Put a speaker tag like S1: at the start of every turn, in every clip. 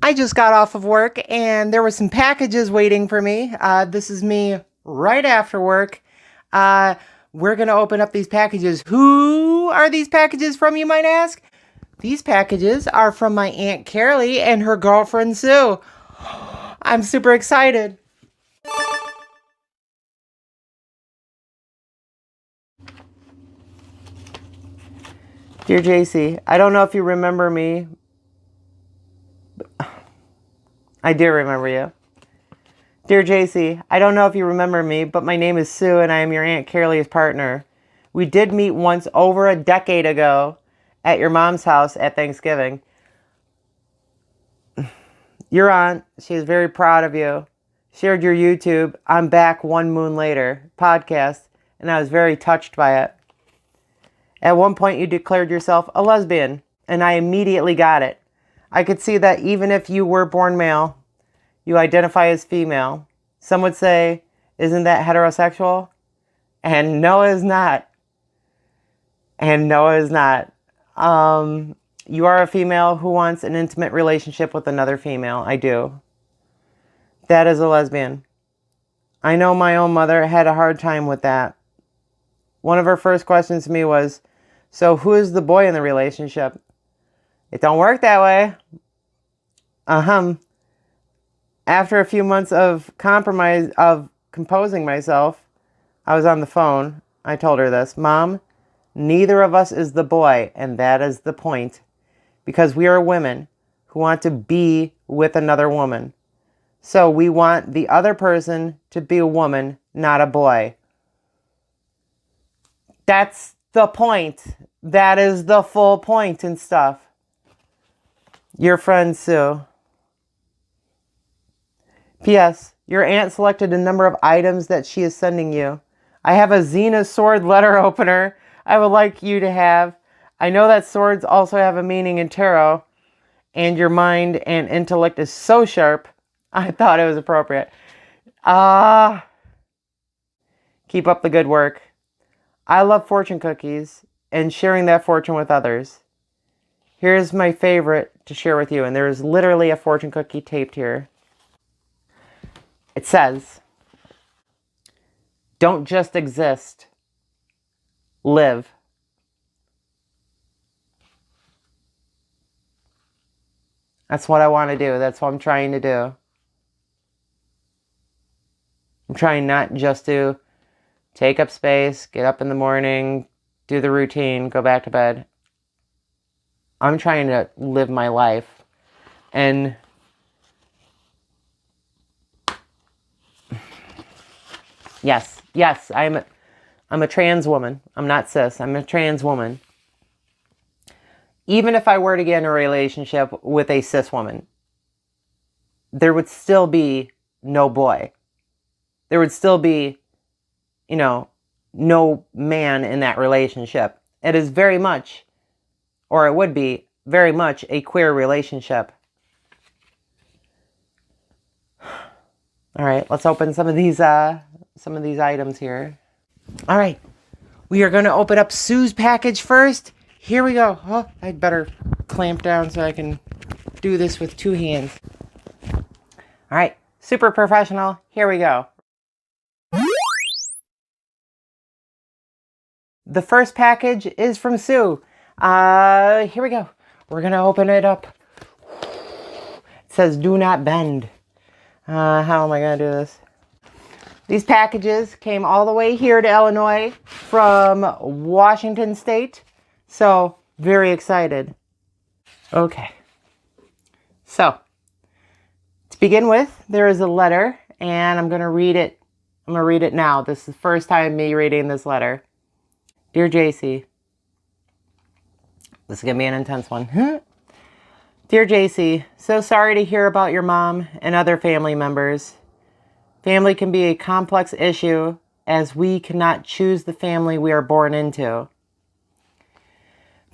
S1: I just got off of work and there were some packages waiting for me. This is me right after work. We're going to open up these packages. Who are these packages from, you might ask? These packages are from my Aunt Carolly and her girlfriend Sue. I'm super excited. Dear JC, I don't know if you remember me. I do remember you. Dear JC, I don't know if you remember me, but my name is Sue and I am your Aunt Carolly's partner. We did meet once over a decade ago at your mom's house at Thanksgiving. Your aunt, she is very proud of you. Shared your YouTube, I'm Back One Moon Later podcast, and I was very touched by it. At one point you declared yourself a lesbian, and I immediately got it. I could see that even if you were born male, you identify as female. Some would say, isn't that heterosexual? And no, it is not. And no, it is not. You are a female who wants an intimate relationship with another female. I do. That is a lesbian. I know my own mother had a hard time with that. One of her first questions to me was, so who is the boy in the relationship? It don't work that way. After a few months of composing myself, I was on the phone. I told her this. Mom, neither of us is the boy, and that is the point. Because we are women who want to be with another woman. So we want the other person to be a woman, not a boy. That's the point. That is the full point and stuff. Your friend Sue. P.S. Your aunt selected a number of items that she is sending you. I have a Xena sword letter opener I would like you to have. I know that swords also have a meaning in tarot, and your mind and intellect is so sharp, I thought it was appropriate. Keep up the good work. I love fortune cookies and sharing that fortune with others. Here's my favorite to share with you, and there is literally a fortune cookie taped here. It says, don't just exist, live. That's what I want to do. That's what I'm trying to do. I'm trying not just to take up space, get up in the morning, do the routine, go back to bed. I'm trying to live my life. And yes, I'm a trans woman. I'm not cis. I'm a trans woman. Even if I were to get in a relationship with a cis woman, there would still be no boy. There would still be, no man in that relationship. It is very much, or it would be very much, a queer relationship. All right, let's open some of these items here. All right, we are going to open up Sue's package first. Here we go. Oh, I'd better clamp down so I can do this with two hands. All right, super professional. Here we go. The first package is from Sue. Here we go. We're going to open it up. It says, do not bend. How am I going to do this? These packages came all the way here to Illinois from Washington State. So, very excited. Okay. So, to begin with, there is a letter, and I'm going to read it. I'm going to read it now. This is the first time me reading this letter. Dear JC. This is going to be an intense one. Dear JC, so sorry to hear about your mom and other family members. Family can be a complex issue as we cannot choose the family we are born into.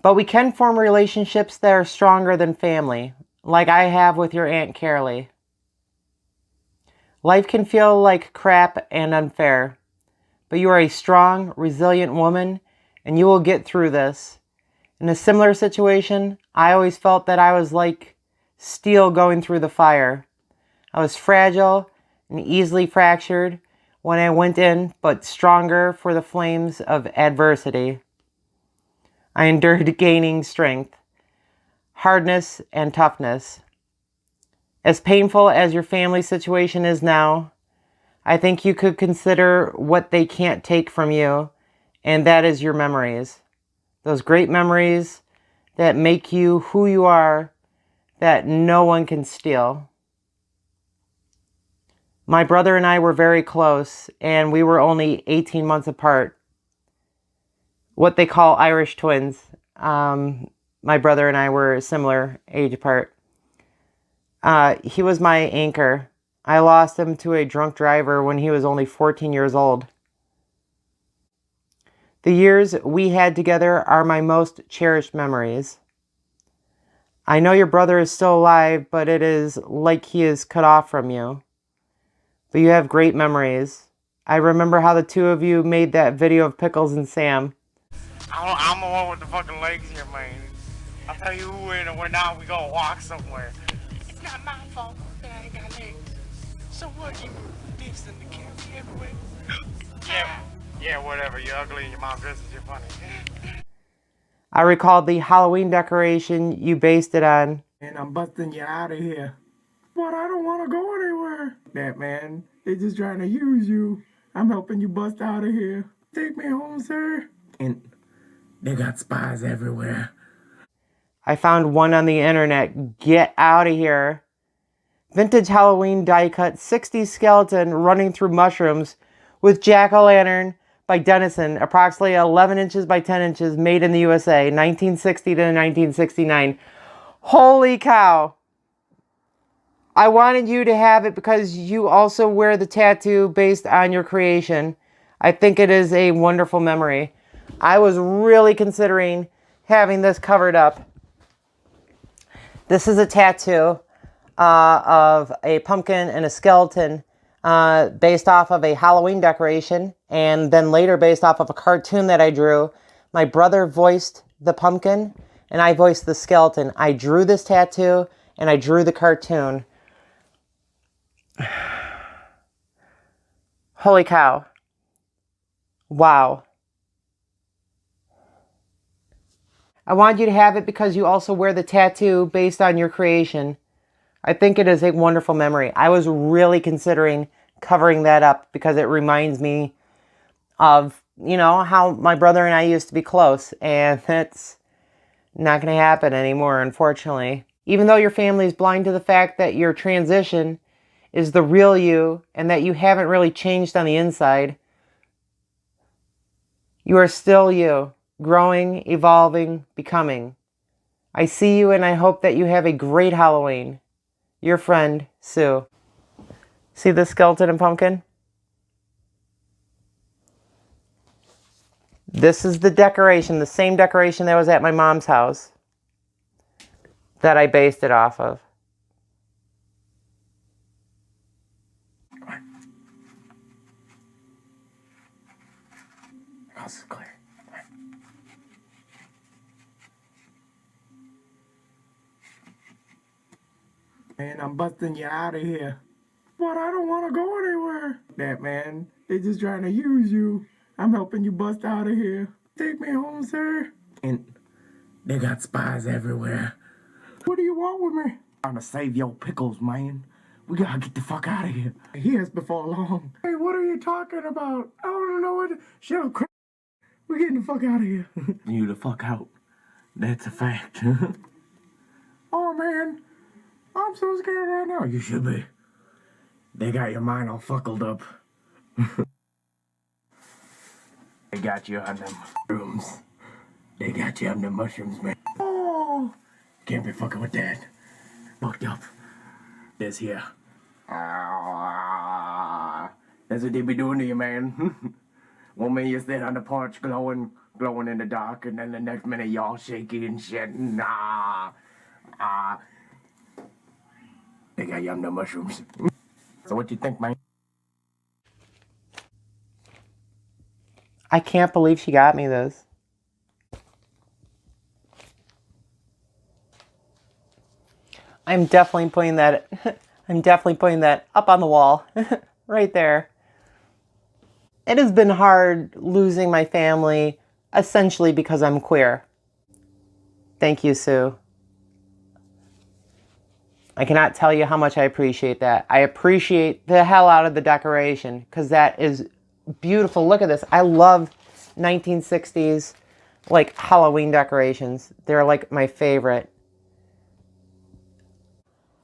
S1: But we can form relationships that are stronger than family, like I have with your Aunt Carolly. Life can feel like crap and unfair, but you are a strong, resilient woman, and you will get through this. In a similar situation, I always felt that I was like steel going through the fire. I was fragile and easily fractured when I went in, but stronger for the flames of adversity. I endured gaining strength, hardness, and toughness. As painful as your family situation is now, I think you could consider what they can't take from you, and that is your memories. Those great memories that make you who you are, that no one can steal. My brother and I were very close, and we were only 18 months apart. What they call Irish twins. My brother and I were a similar age apart. He was my anchor. I lost him to a drunk driver when he was only 14 years old. The years we had together are my most cherished memories. I know your brother is still alive, but it is like he is cut off from you. But you have great memories. I remember how the two of you made that video of Pickles and Sam.
S2: I'm the one with the fucking legs here, man. I'll tell you who in and we're not, we gonna walk somewhere. It's not my fault that I ain't got legs. So what, you dicks in the camera everywhere? Yeah, whatever. You're ugly and your mom dresses you funny.
S1: I recalled the Halloween decoration you based it on.
S3: And I'm busting you out of here. But I don't want to go anywhere. That man, they're just trying to use you. I'm helping you bust out of here. Take me home, sir. And they got spies everywhere.
S1: I found one on the internet. Get out of here. Vintage Halloween die-cut 60s skeleton running through mushrooms with jack-o'-lantern by Denison, approximately 11 inches by 10 inches, made in the USA, 1960 to 1969. Holy cow. I wanted you to have it because you also wear the tattoo based on your creation. I think it is a wonderful memory. I was really considering having this covered up. This is a tattoo of a pumpkin and a skeleton based off of a Halloween decoration, and then later based off of a cartoon that I drew. My brother voiced the pumpkin and I voiced the skeleton. I drew this tattoo and I drew the cartoon. Holy cow. Wow. I wanted you to have it because you also wear the tattoo based on your creation. I think it is a wonderful memory. I was really considering covering that up because it reminds me of, you know, how my brother and I used to be close, and it's not going to happen anymore, unfortunately. Even though your family is blind to the fact that your transition is the real you and that you haven't really changed on the inside, you are still you, growing, evolving, becoming. I see you and I hope that you have a great Halloween. Your friend, Sue. See the skeleton and pumpkin? This is the decoration, the same decoration that was at my mom's house that I based it off of.
S3: House is clear. And I'm busting you out of here. But I don't want to go anywhere. That man, they're just trying to use you. I'm helping you bust out of here. Take me home, sir. And they got spies everywhere. What do you want with me? I'm trying to save your pickles, man. We gotta get the fuck out of here. Here's before long. Hey, what are you talking about? I don't know what. Shut up, crap. We're getting the fuck out of here. You the fuck out. That's a fact. Oh, man. I'm so scared right now. You should be. They got your mind all fuckled up. They got you on them mushrooms. They got you on them mushrooms, man. Oh, can't be fucking with that. Fucked up. This here. That's what they be doing to you, man. One minute you stand on the porch glowing in the dark, and then the next minute y'all shaky and shit. They got you on the mushrooms. So what you think, man?
S1: I can't believe she got me this. I'm definitely putting that I'm definitely putting that up on the wall right there. It has been hard losing my family essentially because I'm queer. Thank you, Sue. I cannot tell you how much I appreciate that. I appreciate the hell out of the decoration because that is beautiful. Look at this. I love 1960s like Halloween decorations. They're like my favorite.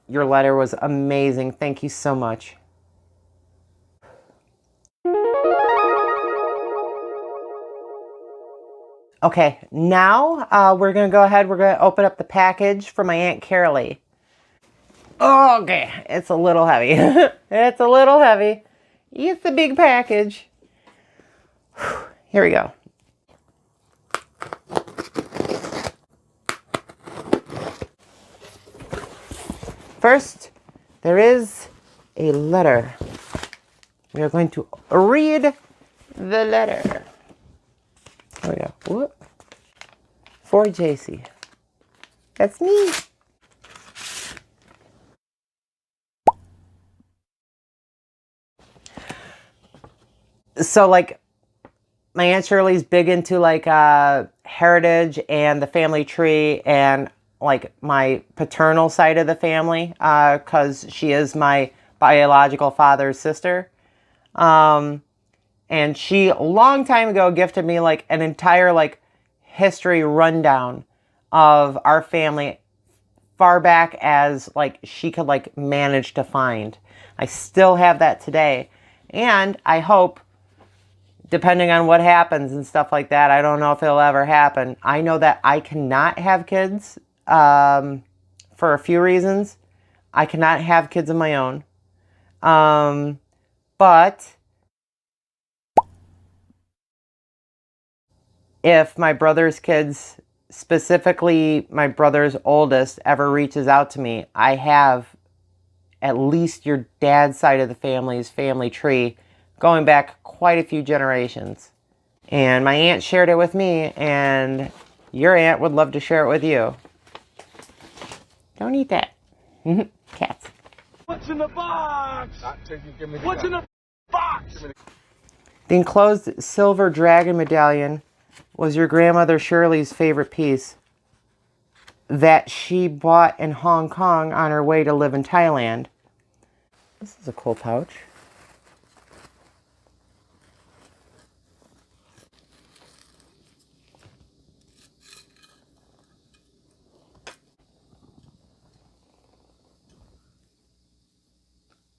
S1: Your letter was amazing. Thank you so much. Okay, now we're going to go ahead. We're going to open up the package for my Aunt Carolly. Okay, it's a little heavy. It's a little heavy. It's a big package. Here we go. First, there is a letter. We are going to read the letter. There we go. Whoop. For JC. That's me. So, like, my Aunt Shirley's big into, like, heritage and the family tree and, like, my paternal side of the family, because she is my biological father's sister. And she, a long time ago, gifted me, like, an entire, like, history rundown of our family far back as, like, she could, like, manage to find. I still have that today. And I hope, depending on what happens and stuff like that, I don't know if it'll ever happen. I know that I cannot have kids for a few reasons. I cannot have kids of my own. But if my brother's kids, specifically my brother's oldest, ever reaches out to me, I have at least your dad's side of the family's family tree going back quite a few generations. And my aunt shared it with me, and your aunt would love to share it with you. Don't eat that. Cats.
S4: What's in the box? What's in the box?
S1: The enclosed silver dragon medallion was your grandmother Shirley's favorite piece that she bought in Hong Kong on her way to live in Thailand. This is a cool pouch.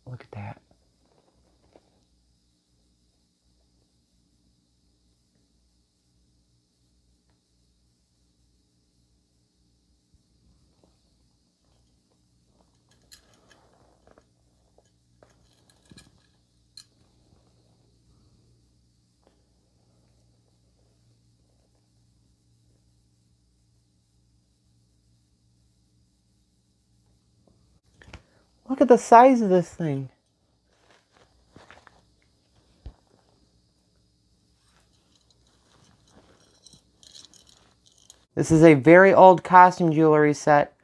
S1: Look at that. Look at the size of this thing. This is a very old costume jewelry set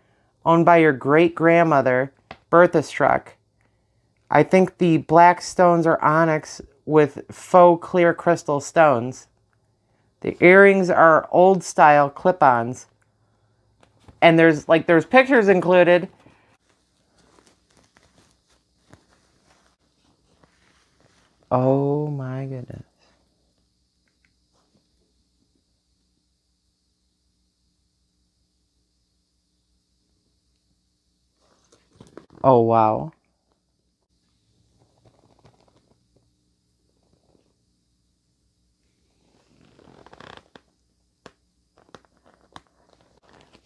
S1: owned by your great-grandmother, Bertha Struck. I think the black stones are onyx with faux clear crystal stones. The earrings are old-style clip-ons. And there's pictures included. Oh my goodness. Oh wow.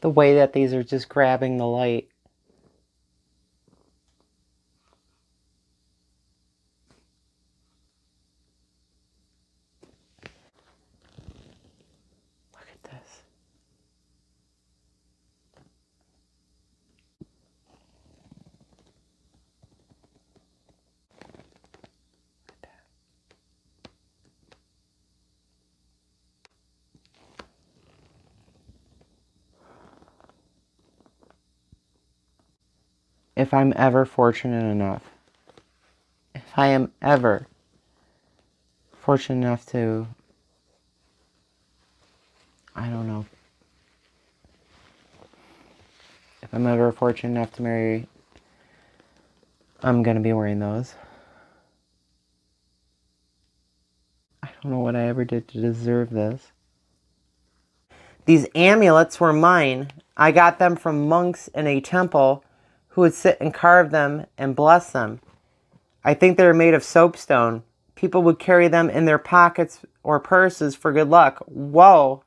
S1: The way that these are just grabbing the light. Look at this. if I'm ever fortunate enough, if I am ever fortunate enough to, I don't know, if I'm ever fortunate enough to marry, I'm going to be wearing those. I don't know what I ever did to deserve this. These amulets were mine. I got them from monks in a temple who would sit and carve them and bless them. I think they were made of soapstone. People would carry them in their pockets or purses for good luck. Whoa.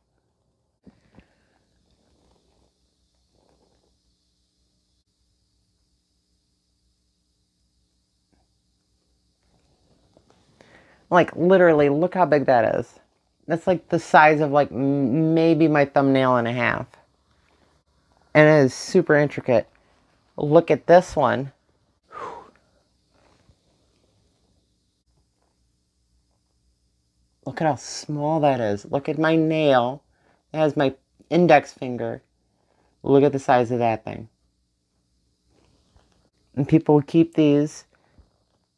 S1: Like, literally, look how big that is. That's like the size of like maybe my thumbnail and a half. And it is super intricate. Look at this one. Look at how small that is. Look at my nail. It has my index finger. Look at the size of that thing. And people would keep these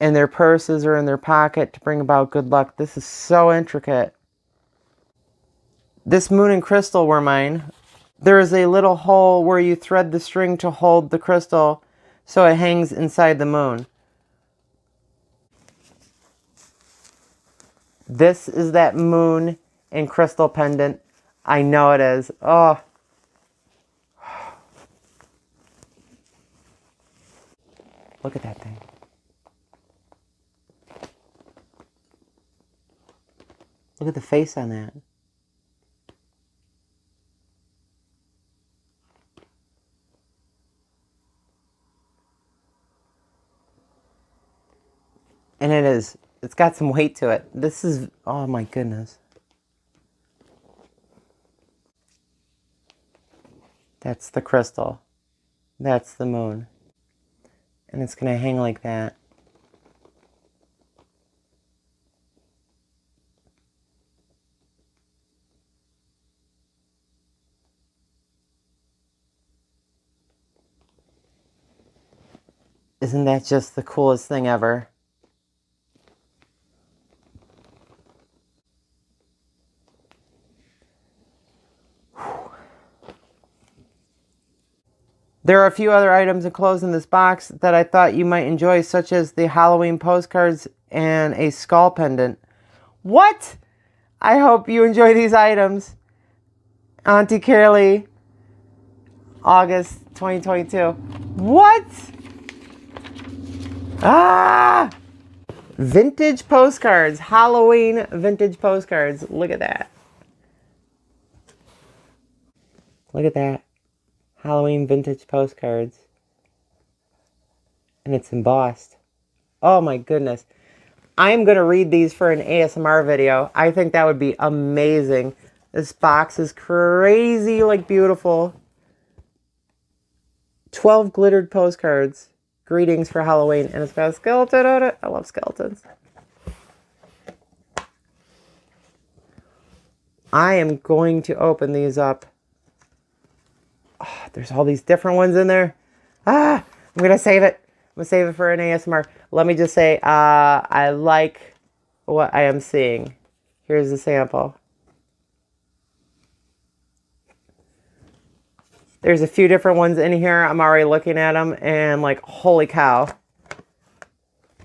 S1: in their purses or in their pocket to bring about good luck. This is so intricate. This moon and crystal were mine. There is a little hole where you thread the string to hold the crystal so it hangs inside the moon. This is that moon and crystal pendant. I know it is. Oh. Look at that thing. Look at the face on that. And it's got some weight to it. This is, oh my goodness. That's the crystal. That's the moon. And it's going to hang like that. Isn't that just the coolest thing ever? There are a few other items enclosed in this box that I thought you might enjoy, such as the Halloween postcards and a skull pendant. What? I hope you enjoy these items. Auntie Carolly, August 2022. What? Ah! Vintage postcards. Halloween vintage postcards. Look at that. Look at that. Halloween vintage postcards. And it's embossed. Oh my goodness. I'm going to read these for an ASMR video. I think that would be amazing. This box is crazy, like beautiful. 12 glittered postcards. Greetings for Halloween. And it's got a skeleton on it. I love skeletons. I am going to open these up. Oh, there's all these different ones in there. I'm going to save it. I'm going to save it for an ASMR. Let me just say, I like what I am seeing. Here's the sample. There's a few different ones in here. I'm already looking at them and like, holy cow.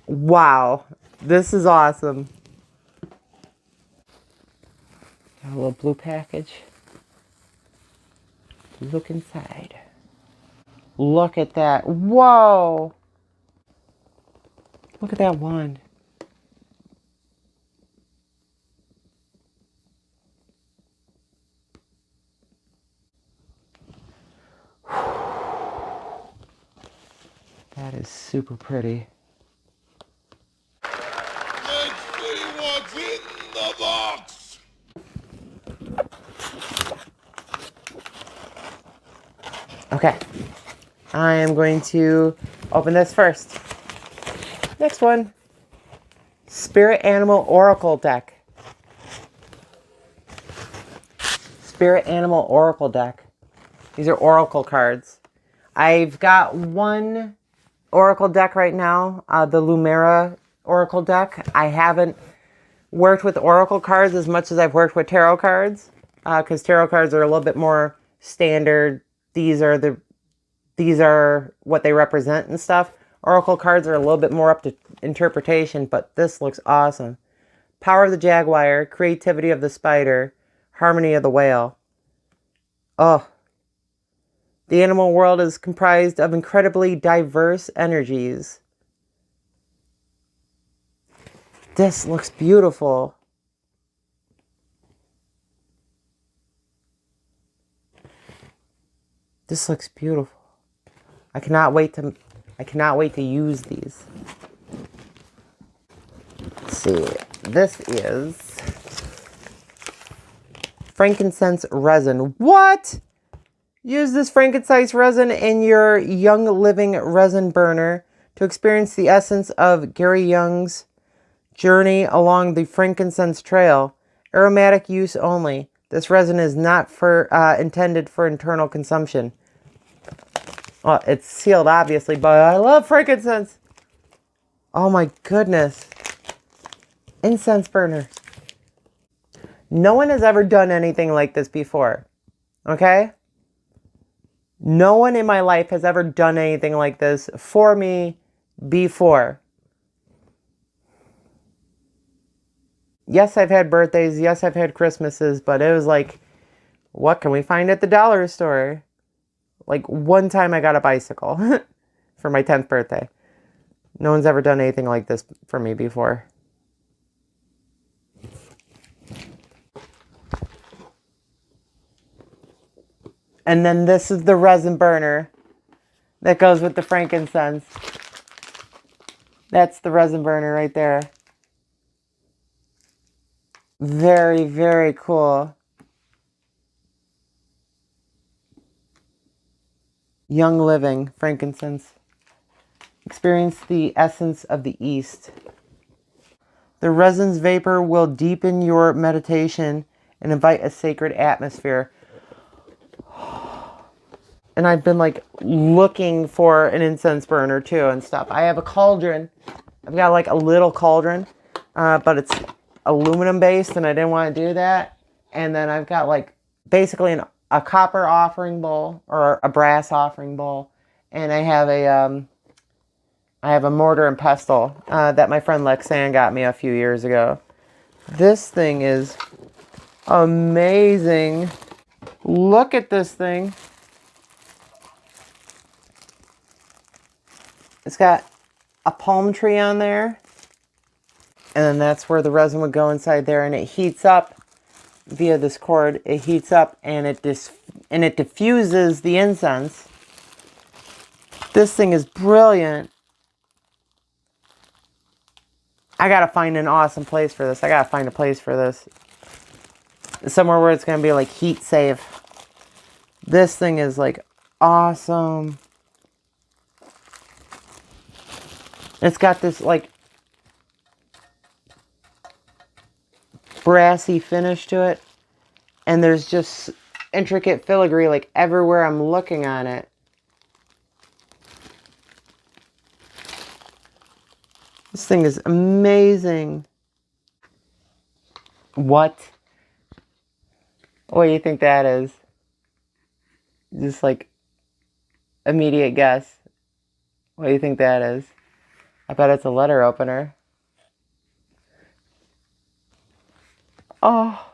S1: Wow. This is awesome. Got a little blue package. Look inside. Look at that. Whoa. Look at that wand. That is super pretty.
S4: Let's see what's in the box.
S1: Okay. I am going to open this first. Next one. Spirit Animal Oracle deck. Spirit Animal Oracle deck. These are Oracle cards. I've got one Oracle deck right now, the Lumera Oracle deck. I haven't worked with Oracle cards as much as I've worked with tarot cards, because tarot cards are a little bit more standard. These are what they represent and stuff. Oracle cards are a little bit more up to interpretation, but this looks awesome. Power of the Jaguar, creativity of the spider, harmony of the whale. Oh. The animal world is comprised of incredibly diverse energies. This looks beautiful. This looks beautiful. I cannot wait to use these. Let's see. This is Frankincense Resin. What? Use this frankincense resin in your Young Living Resin Burner to experience the essence of Gary Young's journey along the frankincense trail. Aromatic use only. This resin is not intended for internal consumption. Well, it's sealed, obviously, but I love frankincense. Oh my goodness. Incense Burner. No one has ever done anything like this before. Okay? No one in my life has ever done anything like this for me before. Yes, I've had birthdays. Yes, I've had Christmases. But it was like, what can we find at the dollar store? Like, one time I got a bicycle for my 10th birthday. No one's ever done anything like this for me before. And then this is the resin burner that goes with the frankincense. That's the resin burner right there. Very, very cool. Young Living, frankincense. Experience the essence of the East. The resin's vapor will deepen your meditation and invite a sacred atmosphere. And I've been like looking for an incense burner too and stuff. I have a cauldron. I've got like a little cauldron, but it's aluminum based and I didn't want to do that. And then I've got like basically a copper offering bowl or a brass offering bowl. And I have a mortar and pestle that my friend Lexanne got me a few years ago. This thing is amazing. Look at this thing. It's got a palm tree on there. And then that's where the resin would go inside there. And it heats up via this cord. It heats up and it diffuses the incense. This thing is brilliant. I gotta find an awesome place for this. I gotta find a place for this. Somewhere where it's gonna be like heat safe. This thing is like awesome. It's got this like brassy finish to it. And there's just intricate filigree like everywhere I'm looking on it. This thing is amazing. What? What do you think that is? Just like immediate guess. What do you think that is? I bet it's a letter opener. Oh.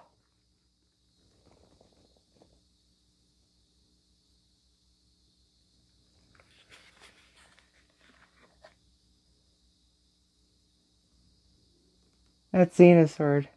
S1: That's Xena's sword.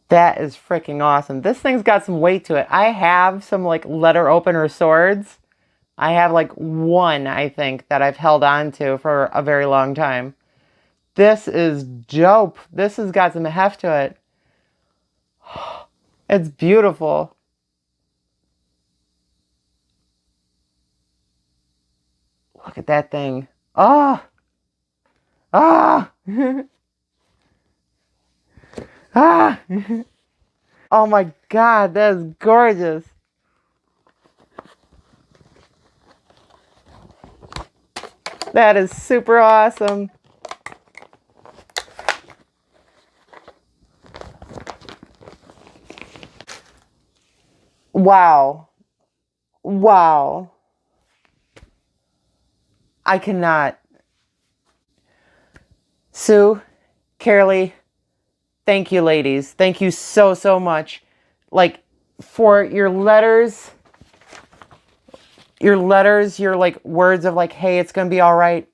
S1: That is freaking awesome. This thing's got some weight to it. I have some like letter opener swords. I have like one, I think, that I've held on to for a very long time. This is dope. This has got some heft to it. It's beautiful. Look at that thing. Ah! Ah! Ah! Oh my God, that is gorgeous. That is super awesome. Wow. Wow. I cannot. Sue, Carolly, thank you, ladies. Thank you so, so much. Like, for your letters, your like words of like, hey, it's going to be all right.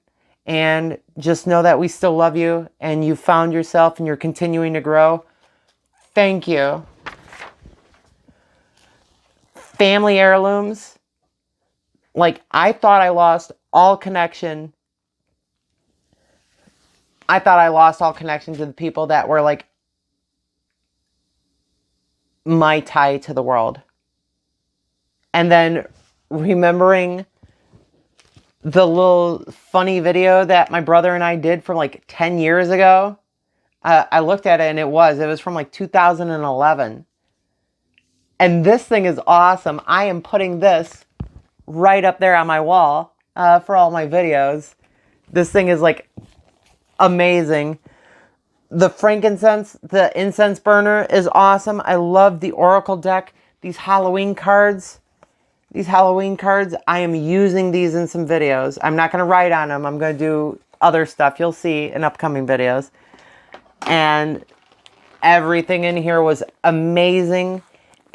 S1: And just know that we still love you and you found yourself and you're continuing to grow. Thank you. Family heirlooms. Like, I thought I lost all connection. I thought I lost all connection to the people that were like my tie to the world. And then remembering the little funny video that my brother and I did from like 10 years ago. I looked at it and it was from like 2011. And this thing is awesome. I am putting this right up there on my wall for all my videos. This thing is like amazing. The frankincense, the incense burner is awesome. I love the oracle deck. These Halloween cards. I am using these in some videos. I'm not going to write on them. I'm going to do other stuff. You'll see in upcoming videos. And everything in here was amazing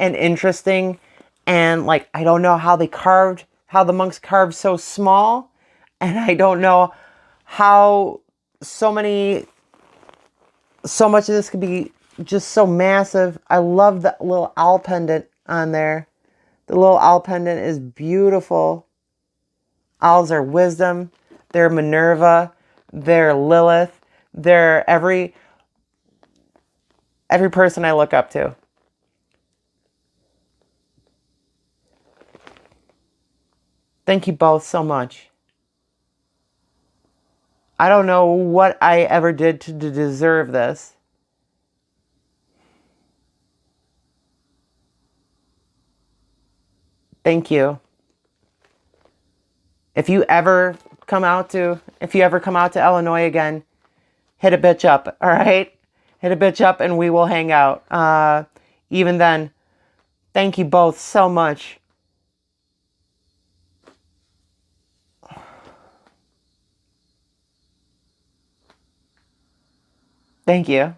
S1: and interesting. And like, I don't know how the monks carved so small. And I don't know how so much of this could be just so massive. I love the little owl pendant on there. The little owl pendant is beautiful. Owls are wisdom. They're Minerva. They're Lilith. They're every person I look up to. Thank you both so much. I don't know what I ever did to deserve this. Thank you. If you ever come out to Illinois again, hit a bitch up, all right? Hit a bitch up and we will hang out. Even then, thank you both so much. Thank you.